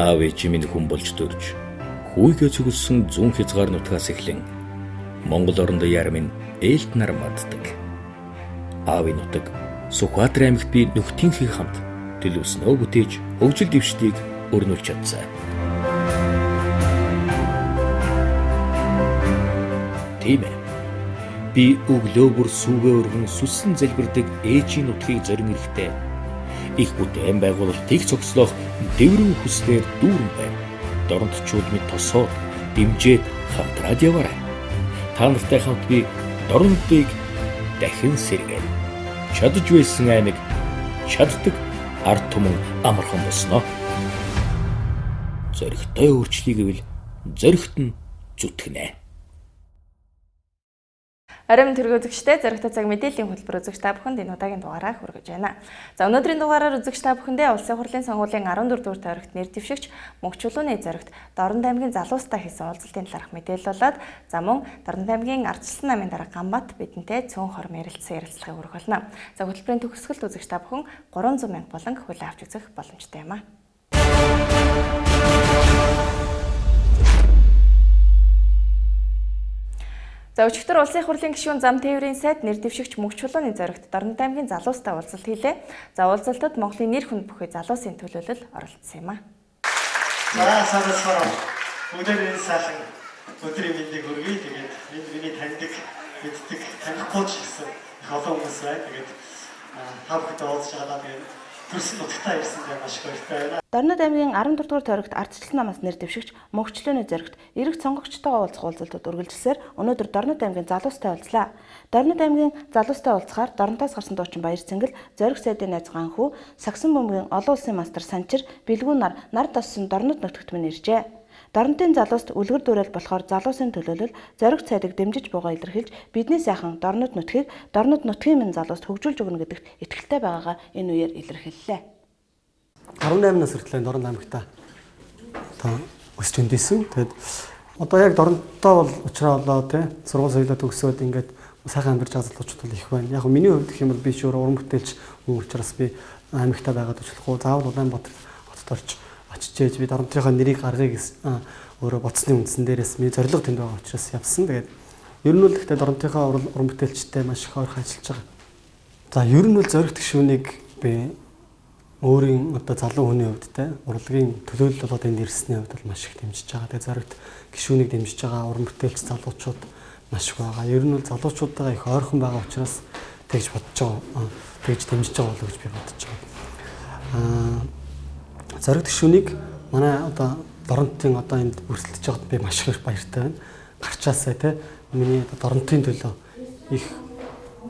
Аав ээжийн минь хүн болж төрж, хүүгээ цугласан зүүн хязгаар нутгаас эхлэн Монгол оронд ярмын ээлт нар маддаг. Аавын нутаг Сүхбаатар аймагт би нөхдийнхээ хамт төлөвснөө бүтээж хөгжил дэвшлийг өрнүүлж чадсан. Тийм ээ. Би өглөө бүр сүүгээ өргөн сүссэн залбирдаг ээжийн нутгийг зорин ирэхтэй. Их бүтээн байгуулалтыг цогцлох дэврэн хүслээр дүүрэн байна. Дорнотчууд минь тосоод дэмжээд хамтраад яваарай. Та нартай хамт би Дорнотыг дахин сэргээн. Чадж байсан аймаг чаддаг ард түмэн амархан босноо. Зоригтой өөрчлөе гэвэл зоригт нь зүтгэнэ. Арим тэрэг үзэгчтэй зоригтой цаг мэдээллийн хөтөлбөр үзэгч та бүхэнд энэ удаагийн дугаараа хүргэж байна. За өнөөдрийн дугаараар үзэгч та бүхэндээ Улсын хурлын сонгуулийн 14 дугаар тойрогт нэр дэвшигч Мөнх чулууны зоригт Дорнод аймгийн залуустай хийсэн уулзалтын талаарх мэдээлэл болоод за мөн Дорнод аймгийн ардчилсан намын дарга Гамбат бидэнтэй цөөн хором ярилцлагыг өргөх болно. За хөтөлбөрийн төгсгөлд үзэгч та бүхэн 300 мянга болон хүлээн авч үзэх боломжтой юм а. За өчигдөр Улсын хурлын гишүүн зам тээврийн сайд нэр дэвшигч Мөнх чулууны зоригт Дорнод аймгийн залуустай уулзалт хийлээ. За уулзалтад Монголын нэр хүнд бүхий залуусын төлөөлөл оролцсон юм а. За санаасаар өнөөдөр энэ сайхан өдрийн мэндийг хүргэе. Тэгээд миний таньдаг, мэддэг, танихгүй ч гэсэн их олон хүмүүс байна. Тэгээд та бүхэнд уулзж байгаа тэгээд төрсөн нутагтаа ирсэн гэж маш их баяртай байна. Дорнод аймгийн 14 дугаар тойрогт ардчилсан намаас нэр дэвшигч Мөнх чулууны зоригт эрэг сонгогчтойгоо уулзах уулзалтад үргэлжилсээр өнөөдөр Дорнод аймгийн залуустай уулзлаа. Дорнод аймгийн залуустай уулзахаар Дорнотоос гарсан дуучин Баяр Цэнгэл, зориг сайдын найз Ганхүү, Сагсан бөмбөгийн олон улсын мастер Санчир, Бэлгүү нар тоссон Дорнод нутагт мөн иржээ. Дорнодын залууст үлгэр дуурайл болохоор залуусын төлөөлөл зориг цайдаг дэмжиж буйгаа илэрхийлж бидний сайхан Дорнод нутгийг Дорнод нутгийн минь залууст хөгжүүлж өгнө гэдэгт итгэлтэй байгаагаа энэ үеэр илэрхийллээ. 18 нас хүртэл Дорнод аймагта өсч өндийсэн. Тэгээд одоо яг Дорнодтой бол уучраа болоо тий сургууль соёлоо төгсөөд ингээд сайхан амьдарч байгаа залуучууд бол их байна. Яг миний хувьд гэх юм бол би ч өөрөө уран бүтээлч хүн учраас би аймагта байгаад очихгүй заавал Улаанбаатар хотод орж очижээж би Дорнодынхаа нэрийг гаргая гэсэн өөрөө бодсны үндсэн дээрээс миний зорилго тэнд байгаа учраас явсан. Тэгээд ер нь бол ихтэй Дорнодынхаа уран бүтээлчтэй маш их ойрхон ажиллаж байгаа. За ер нь бол зоригт гишүүнийг би өөрийн одоо залуу хүний хувьд те урлагийн төлөөлөл болоод энд ирсний хувьд бол маш их дэмжиж байгаа. Тэгээ зоригт гишүүнийг дэмжиж байгаа уран бүтээлч залуучууд маш их байгаа. Ер нь бол залуучуудаа их ойрхон байгаа учраас тэгж бодож байгаа. Тэгж дэмжиж байгаа болов гэж би бодож байгаа. Зоригт гишүүнийг манай одоо Дорнотын одоо энд өрсөлдөж байгаад би маш их баяртай байна. Гарчаасаа те миний Дорнотын төлөө их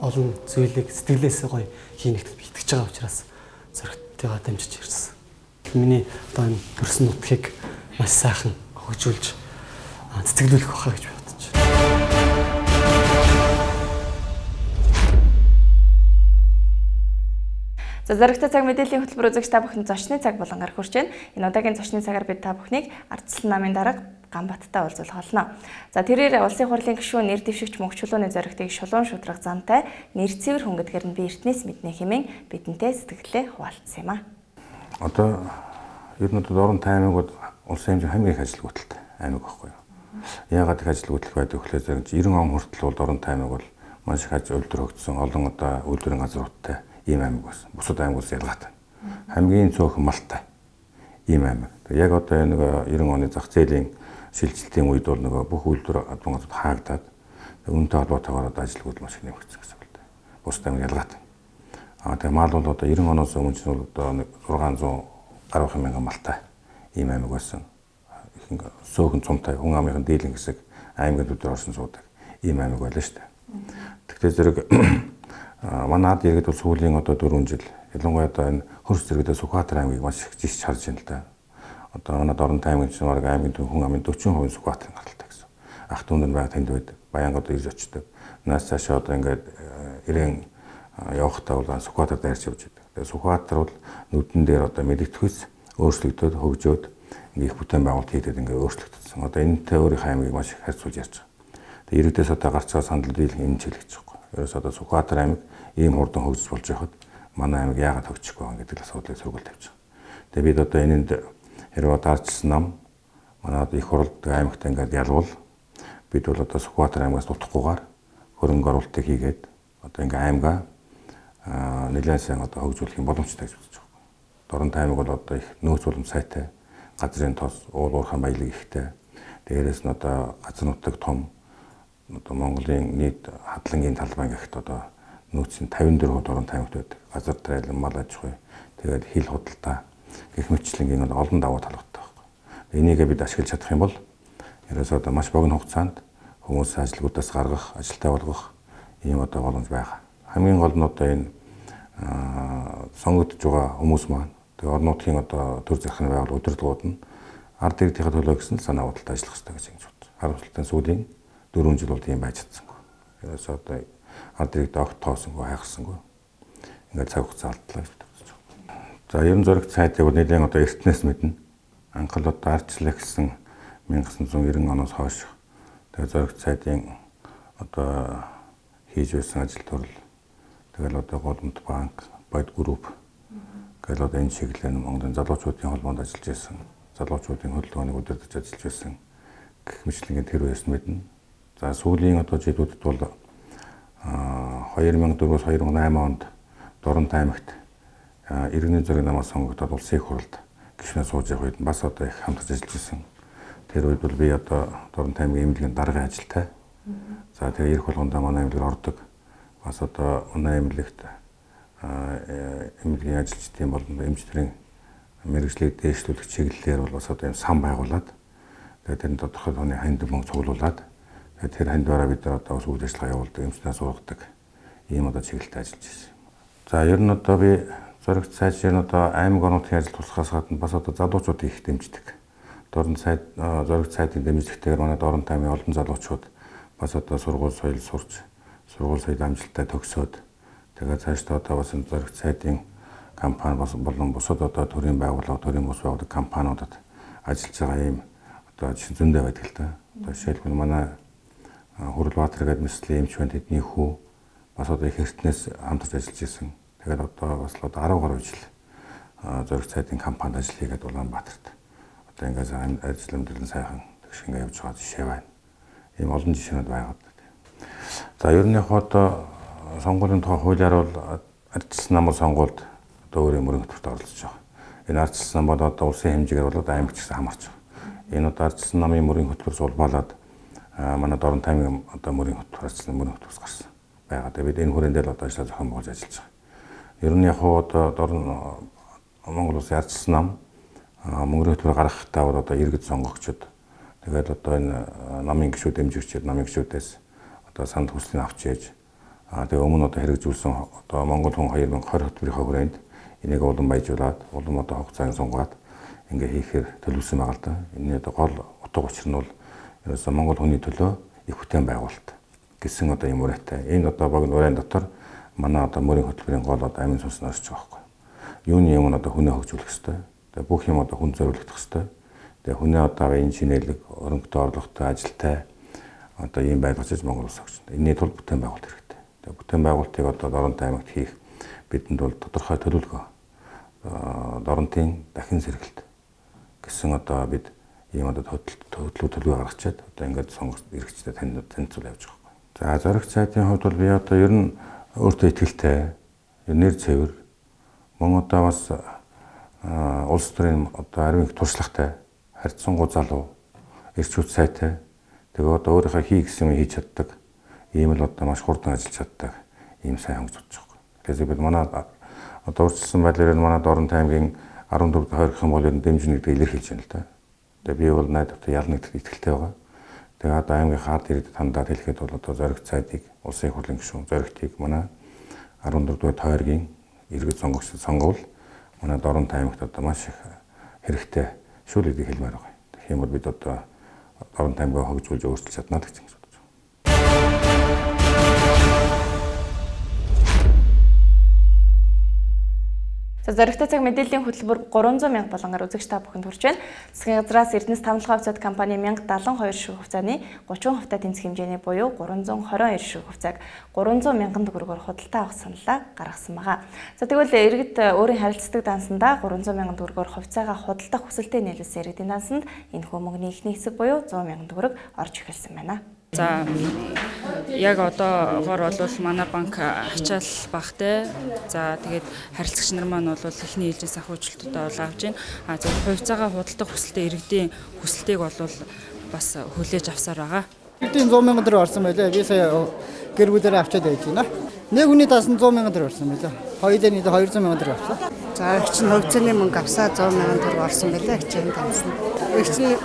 олон зүйлийг сэтгэлээсээ гоё хийнэгт би итгэж байгаа учраас зоригтойгоо дэмжиж ирсэн. Миний одоо энэ төрсөн нутгийг маш сайхан хөгжүүлж цэцгэлүүлэх байхаа гэж бодож байна. За зоригтой цаг мэдээллийн хөтөлбөр үзэгч та бүхэн зочны цаг болон гарах хүрч байна. Энэ удаагийн зочны цагаар бид та бүхнийг ардчилсан намын дарга Гамбаттай уулзуулах болно. За тэрээр Улсын хурлын гишүүн нэр дэвшигч Мөнх чулууны зоригтыг шулуун шудрах замтай нэр цэвэр хүн гэдгээр нь би эртнээс мэднэ хэмээн бидэнтэй сэтгэлээ хуваалцсан юм а. Одоо ер нь Дорнод аймаг улсын хэмжээ хамгийн их ажил хөтэлтэй аймаг байхгүй юу? Яагаад их ажил хөтэлх байдаг вэ гэхээр 90 он хүртэл бол Дорнод аймаг бол маш их ажил өлтөрөгдсөн олон одоо үйлдвэрийн газруудтай ийм аймаг байсан. Бусад аймагаас ялгаатай. Хамгийн цөөхөн малтай ийм аймаг. Яг одоо нэг 90 оны зах зээлийн шилжилтийн үед бол нөгөө бүх үйлдвэр газрууд хаагдаад үнэтэй холбоотойгоор ажилгууд маш их нэмэгдсэн гэсэн үг л дээ. Бусад аймаг ялгаатай. Тэгээ мал бол одоо 90 оноос өмнө ч бол одоо 600 гаруй мянган малтай ийм аймаг байсан. Их сөөхөн цумтай хүн амын дийлэн хэсэг аймагт өдөр орсон суудаг ийм аймаг байлаа шүү дээ. Тэгтээ зэрэг манад иргэд бол сүүлийн одоо 4 жил ялангуяа одоо энэ хөрс зэрэгдээ Сүхбаатар аймгийг маш их жигч харж байна л да. Одоо манай Дорнод аймгийн чинь баг аймгийн хүн амын 40% Сүхбаатарын гаралтай гэсэн. Ах дүүнд байгаа тэнд байдаг. Баян одоо ирж очдог. Наас цаашаа одоо ингээд ирээн явахдаа бол Сүхбаатар дайрч явж байдаг. Тэгээ Сүхбаатар бол нүдэн дээр одоо мэдгэдэгс өөрчлөгдөд хөгжөөд их бүтээн байгуулалт хийгээд ингээд өөрчлөгдсөн. Одоо энэтэй өөрийнхөө аймгийг маш их харьцуулж ярьж байгаа. Тэгээ иргэдээс одоо гарч байгаа санал дийлэн энэ чиглэж байгаа. Ерөөс одоо Сүхбаатар аймаг ийм хурдан хөгжиж болж байхад манай аймаг яагаад хөгжихгүй байгаа гэдэг асуудлыг сургалт тавьж байгаа. Тэгээ бид одоо энэнд хэрвээ одоо ардчилсан нам манай одоо их хуралд аймагт ингээд ялвал бид бол одоо Сүхбаатар аймагаас дутахгүйгээр хөрөнгө оруулалтыг хийгээд одоо ингээд аймгаа нэлээд сайн одоо хөгжүүлэх боломжтой гэж бодож байгаа. Доронтой аймаг бол одоо их нөөц боломж сайтай, газрын тос, уул уурхай баялаг ихтэй. Дээрээс нь одоо газар нутаг том одоо Монголын нийт хадлагын талбай гэх одоо нөөцийн 54% доронтой аймагт байдаг. Газар тариалан, мал аж ахуй, тэгээд хил худалдаа гэх мэтлэнгийн олон давуу талуудтай байхгүй. Энийг бид ашиглаж чадах юм бол ерөөсөө одоо маш богино хугацаанд хүмүүс ажлуудаас гаргах, ажилтаа болгох ийм одоо боломж байгаа. Хамгийн гол нь одоо энэ сонгогдож байгаа хүмүүс маань тэгээ орон нутгийн одоо төр захиргааны байгууллага удирдлагууд нь ард иргэдийн төлөө гэсэн санаа бодолтой ажиллах хэрэгтэй гэж ингэж бодсон. Харамсалтай нь сүүлийн 4 жил бол тийм байж чадсангүй. Ерөөсөө одоо ард иргэд огт тоосонгүй, хайхсангүй. Ингээд цаг хугацаа алдлаа гэж бодож байна. За ерөн зөрөгт сайтыг бол нэлээд одоо эртнээс мэднэ. Анхал одоо ардчлал гэсэн 1990 оноос хойш тэгээ зөрөгт сайтын одоо хийж байсан ажил төрөл тэгэл одоо Голомт банк, Бод групп гэдэг одоо энэ чиглэлээр Монголын залуучуудын холбоонд ажиллаж байсан, залуучуудын хөдөлгөөнийг удирдах ажиллаж байсан гэх мэтлэнгийн тэр үеэс мэднэ. За сүүлийн одоо жилүүдэд бол 2004-өөс 2008 онд Доронтой аймагт иргэний зориг намаас сонгогдоод улсын их хурлд гишүүнээ сууж явах үед бас одоо их хамтарч ажиллаж байсан. Тэр үед бол би одоо Доронтой аймгийн эмнэлгийн даргын ажилтай. За тэгээ ирэх болгондоо манай эмнэлгээр ордог. Бас одоо манай эмнэлэгт эмнэлгийн ажилчдын болон эмчтрийн мэргэжлийг дээшлүүлэх чиглэлээр бол бас одоо юм сан байгуулад тэгээд энэ тодорхой тооны ханд мөнгө цуглуулад тэгээд тэр хандвараа бид одоо бас үйл ажиллагаа явуулдаг, эмчнээ сургадаг ийм одоо чиглэлтэй ажиллаж байна. За ер нь одоо би зөрөгт сайжир нь одоо аймаг орнотын ажил тусахаас гадна бас одоо залуучуудыг их дэмждэг. Зөрөгт сайтын дэмжлэгтэйгээр манай Доронтой аймгийн олон залуучууд бас одоо сургууль соёл сурч, сургууль соёл амжилттай төгсөөд тэгээд цаашдаа одоо бас энэ зөрөгт сайтын компани болон бусад одоо төрийн байгууллага, төрийн бус байгууллага компаниудад ажиллаж байгаа ийм одоо жишээ зөндөө байдаг л да. Одоо жишээлбэл манай Хүрлбаатар гэдэг мэслийн эмч байна, тэдний хүү бас одоо их эртнээс хамтарч ажиллаж исэн. Тэгээд одоо бас одоо 10 гаруй жил зөрөгт сайтын компанид ажил хийгээд Улаанбаатарт одоо ингээд ажил амьдрал сайхан тэгш ингээд явж байгаа жишээ байна. Ийм олон жишээнүүд байгаад. За ер нь яг одоо сонгуулийн тухай хуулиар бол ардчилсан намын сонгуульд одоо өөрийн мөрөн хөтөлбөрт оролцож байгаа. Энэ ардчилсан нам бол одоо улсын хэмжээгээр бол одоо аймагт гэсэн хамаарч байгаа. Энэ одоо ардчилсан намын мөрийн хөтөлбөрс улбаалаад манай Доронтой аймгийн одоо мөрийн хөтөлбөр ардчилсан мөрийн хөтөлбөрс гарсан байгаа. Тэгээд бид энэ хүрээндээ л одоо ажлаа зохион байгуулж ажиллаж байгаа. Ер нь яг одоо Монгол улсын ардчилсан нам мөрийн хөтөлбөр гаргахтаа бол одоо иргэд сонгогчд тэгээд одоо энэ намын гишүүд дэмжигчид намын гишүүдээс одоо санд хүслийг авч яаж тэгээ өмнө одоо хэрэгжүүлсэн одоо Монгол хүн 2020 хөтөлбөрийнхөө хүрээнд энийг улам баяжуулаад улам одоо хугацааг сунгаад ингээ хийхээр төлөвлөсөн байгаа л да. Энэ одоо гол утга учир нь бол ерөөсөө Монгол хүний төлөө их бүтээн байгуулалт гэсэн одоо юм ураатай. Энэ одоо богино урайн дотор манай одоо мөрийн хөтөлбөрийн гол одоо амин сүнс нэрч байгаа байхгүй. Юуны юм одоо хүнээ хөгжүүлэх хэрэгтэй. Тэгээ бүх юм одоо хүн зориулагдах хэрэгтэй. Тэгээ хүнээ одоо энэ шинэлэг, өрөнгөтэй орлоготой, ажилтай одоо ийм байгуулж Монгол улс өгч. Энэний тулд бүтээн байгуулалт хэрэгтэй. Тэгээ бүтээн байгуулалтыг одоо Доронтой аймагт хийх бидэнд бол тодорхой төлөвлөгөө Доронтын дахин сэргэлт гэсэн одоо бид ийм одоо төлөвлөгөө гаргачаад одоо ингээд сонгогч иргэчтэй танилцуул явж байгаа юм. За зөрөгт сайтын хувьд бол би одоо ер нь өөртөө итгэлтэй, нэр цэвэр, мөн одоо бас улс төрийн одоо ариун их туршлагатай, харьцангуй залуу, эрчүүд сайтай, тэгээ одоо өөрийнхөө хий гэсэн юм хийж чаддаг, ийм л одоо маш хурдан ажиллаж чаддаг ийм сайн хөнгөж бодож байгаа. Тэгэхээр бид манай одоо урьдчилсан байдлаар манай Доронтой аймгийн 14-д хойрох юм бол энэ дэмжинэ гэдгийг илэрхийлж байна л да. Тэгээ би бол найдвартай ялна гэдэгт итгэлтэй байгаа. Тэгээ одоо аймгийн хаад иргэдэд хандаад хэлэхэд бол одоо зөрөгт сайтыг улсын их хурлын гишүүн зөрөгтийг манай 14-р тойргийн иргэд сонгогчдод сонговол манай Доронтой аймагт одоо маш их хэрэгтэй шүү гэдгийг хэлмээр байгаа. Тэгэх юм бол бид одоо Доронтой аймгаа хөгжүүлж өөрчилж чадна гэж бодож байна. За зоригтой цаг мэдээллийн хөтөлбөр 300 мянга болонгаар үзэгч та бүхэнд хүрч байна. Засгийн газраас Эрдэнэс Тамлага хувьцаат компани 1072 ширхэг хувьцааны 30% тэнцэх хэмжээний буюу 322 ширхэг хувьцааг 300 мянган төгрөгөөр худалдаа авах саналаа гаргасан байгаа. За тэгвэл иргэд өөрийн харилцдаг дансандаа 300 мянган төгрөгөөр хувьцаагаа худалдах хүсэлтэд нийлүүлсэн иргэдийн дансанд энэхүү мөнгөний ихний хэсэг буюу 100 мянган төгрөг орж эхэлсэн байна. За яг одоогоор бол манай банк ачаал багтай. За тэгээд харилцагч нар маань бол эхний ээлжийн санхүүжилтүүдээ бол авж байна. За хувьцаагаа худалдах хүсэлтэй иргэдийн хүсэлтийг бол бас хүлээж авсаар байгаа. Иргэдийн 100 мянган төгрөг орсон байлээ. Би сая гэр бүлээрээ авчаад байж байна. Нэг хүний тасанд 100 мянган төгрөг орсон байлээ. Хоёулаа нийт 200 мянган төгрөг авсан. За их чинь хувьцааны мөнгө авсаа 100 мянган төгрөг орсон байлээ. Хичээн тансна. Их чинь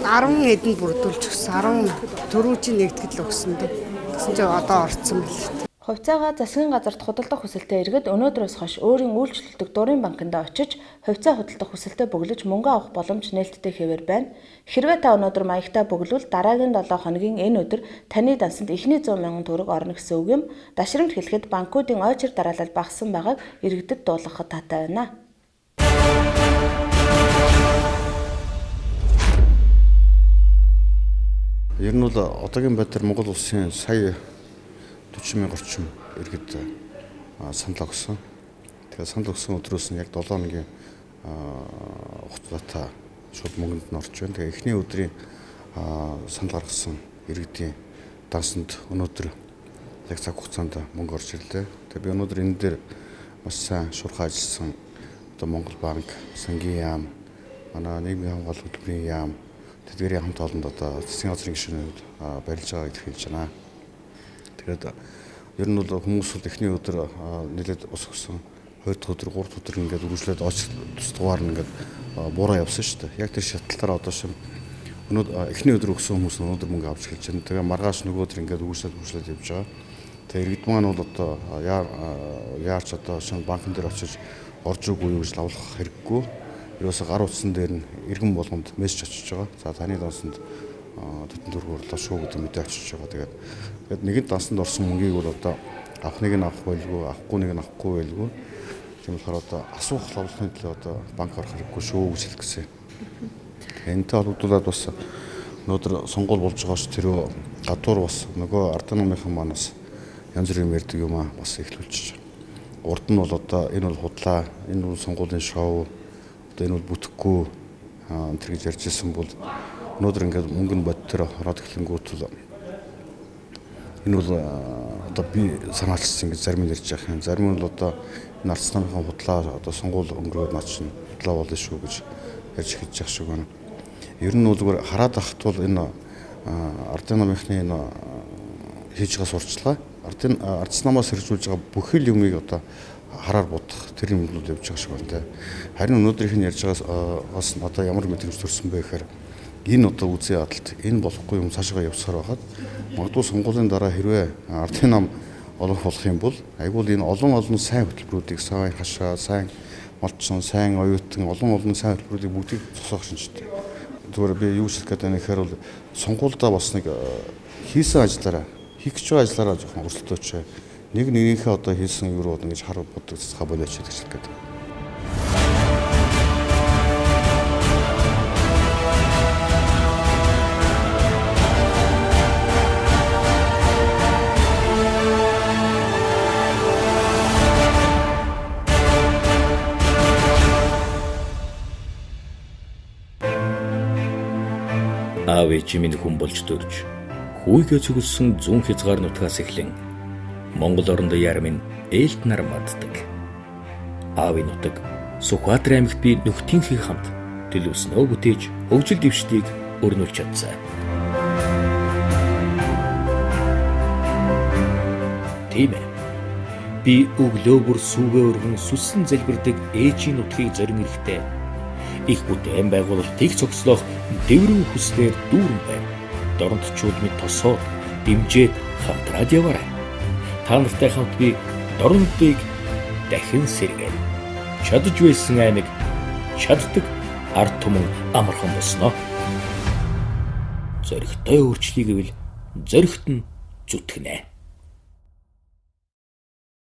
10 хэдэн бүрдүүлж өгсөн. 10 төрүүчийн нэгтгэл өгсөн дээ. Тэгсэн чинь одоо орцсон байлээ. Хувьцаагаа засгийн газарт худалдах хүсэлтэй иргэд өнөөдрөөс хойш өөрийн үйлчлүүлдэг дурын банкнд очиж хувьцаа худалдах хүсэлтэд бөглөж мөнгө авах боломж нээлттэй хэвээр байна. Хэрвээ та өнөөдөр маягтаа бөглөвл дараагийн 7 хоногийн энэ өдөр таны дансанд эхний 100 мянган төгрөг орно гэсэн үг юм. Дашрамж хэлэхэд банкуудын ойчир дараалал багассан байгааг иргэдэд дуулгахад таатай байна. Ер нь бол одоогийн байдлаар Монгол улсын сая 40 мянга орчим иргэд санал өгсөн. Тэгэхээр санал өгсөн өдрөөс нь яг 7 хоногийн хугацаатай шууд мөнгөнд нь орж байна. Тэгээ эхний өдрийн санал гаргасан иргэдийн дансанд өнөөдөр яг цаг хугацаанд мөнгө орж ирлээ. Тэгээ би өнөөдөр энэ дээр маш сайн шуурхай ажилласан одоо Монгол банк, сангийн яам, манай нийгмийн хамгаалалт хөтөлбөрийн яам, тэдгээрийн хамт олонд одоо засгийн газрын гишүүнүүд барилж байгааг илэрхийлж байна. Тэгээд ер нь бол хүмүүс бол эхний өдөр нэлээд ус өгсөн, 2 дахь өдөр, 3 дахь өдөр ингээд үргэлжлээд тусдагваар нь ингээд буураа явсан шүү дээ. Яг тэр шатлалтаараа одоо шим эхний өдөр өгсөн хүмүүс өнөөдөр мөнгө авч эхэлж байна. Тэгээ маргааш нөгөө өдөр ингээд үргэлжлээд явж байгаа. Тэгээ иргэд маань бол одоо яарч одоо шин банкн дээр очиж орж өгөө юу гэж лавлах хэрэггүй. Ерөөсө гар утсан дээр нь иргэн болгонд мессеж очиж байгаа. За таны дансанд тотон төгрөг орлоо шүү гэдэг мэдээ очиж байгаа. Тэгээд нэгэн дансанд орсон мөнгийг бол одоо авахныг нь авах байлгүй, авахгүй нэг нь авахгүй байлгүй. Тийм болохоор одоо асуух лавлахын төлөө одоо банк орох хэрэггүй шүү гэж хэлэх гэсэн. Энэтэй холбогдуулаад бас өнөөдөр сонгуул болж байгаа ш тэр гадуур бас нөгөө ардын намынхан манаас янз бүрийн ярьдаг юм аа бас эхлүүлчих. Урд нь бол одоо энэ бол худлаа, энэ бол сонгуулийн шоу, одоо энэ бол бүтэхгүй энэ гэж ярьж ирсэн бол өнөөдөр ингээд мөнгөнд бодтоор ороод эхлэнгүүт л энэ бол одоо би санаачсан гэж зарим нь ярьж байгаа юм. Зарим нь бол одоо энэ ардын намынхан худлаа одоо сонгуул өнгөрөөд наа чинь худлаа болно шүү гэж ярьж эхэлж байгаа шиг байна. Ер нь бол зүгээр хараад ахт бол энэ ардын намынхны энэ хийж байгаа сурчлага ардс намаас хэрэгжүүлж байгаа бүхэл юмыг одоо хараар бодох тэр юм бол явж байгаа шиг байна те. Харин өнөөдрийнх нь ярьж байгаас одоо ямар мэдрэмж төрсөн бэ гэхээр энэ одоо үзээ ядалт энэ болохгүй юм цаашаа явсаар байхад магадгүй сонгуулийн дараа хэрвээ ардын нам олох болох юм бол айгуул энэ олон сайн хөтөлбөрүүдийг сайн хашаа, сайн малчин, сайн оюутан олон сайн хөтөлбөрүүдийг бүгдийг зогсоох шинжтэй. Зүгээр би юу хэлэх гэдэг нь гэхээр бол сонгуульдаа бас нэг хийсэн ажлаараа хийх гэж байгаа ажлаараа жоохон өрсөлдөөч. Нэг нэгнийхээ одоо хийсэн юу руу ингэж хар боддог цэцгээ болооч гэж хэлэх гэдэг. Аав ээжийн хүн болж төрж хүүгээ цугласан зүүн хязгаар нутгаас эхлэн Монгол орондоо ярамын ээлт нар маддаг. Аавын нутаг Сүхбаатар аймагт би нөхдийнхээ хамт төлөвснөө бүтээж хөгжил дэвшдгийг өрнүүлж чадсан. Тийм ээ. Би өглөө бүр сүүгээ өргөн сүссэн залбирдаг ээжийн нутгийг зорин ирэхдээ их бүтээн байгуулалтыг цогцлох дэврэн хүслээр дүүрэн байна. Дорнотчууд минь тосоод дэмжээд хамтраад яваарай. Та нартай хамт би дорнотыг дахин сэргээн. Чадж байсан аймаг чаддаг ард түмэн амархан босноо. Зоригтой өөрчлөе гэвэл зоригт нь зүтгэнэ.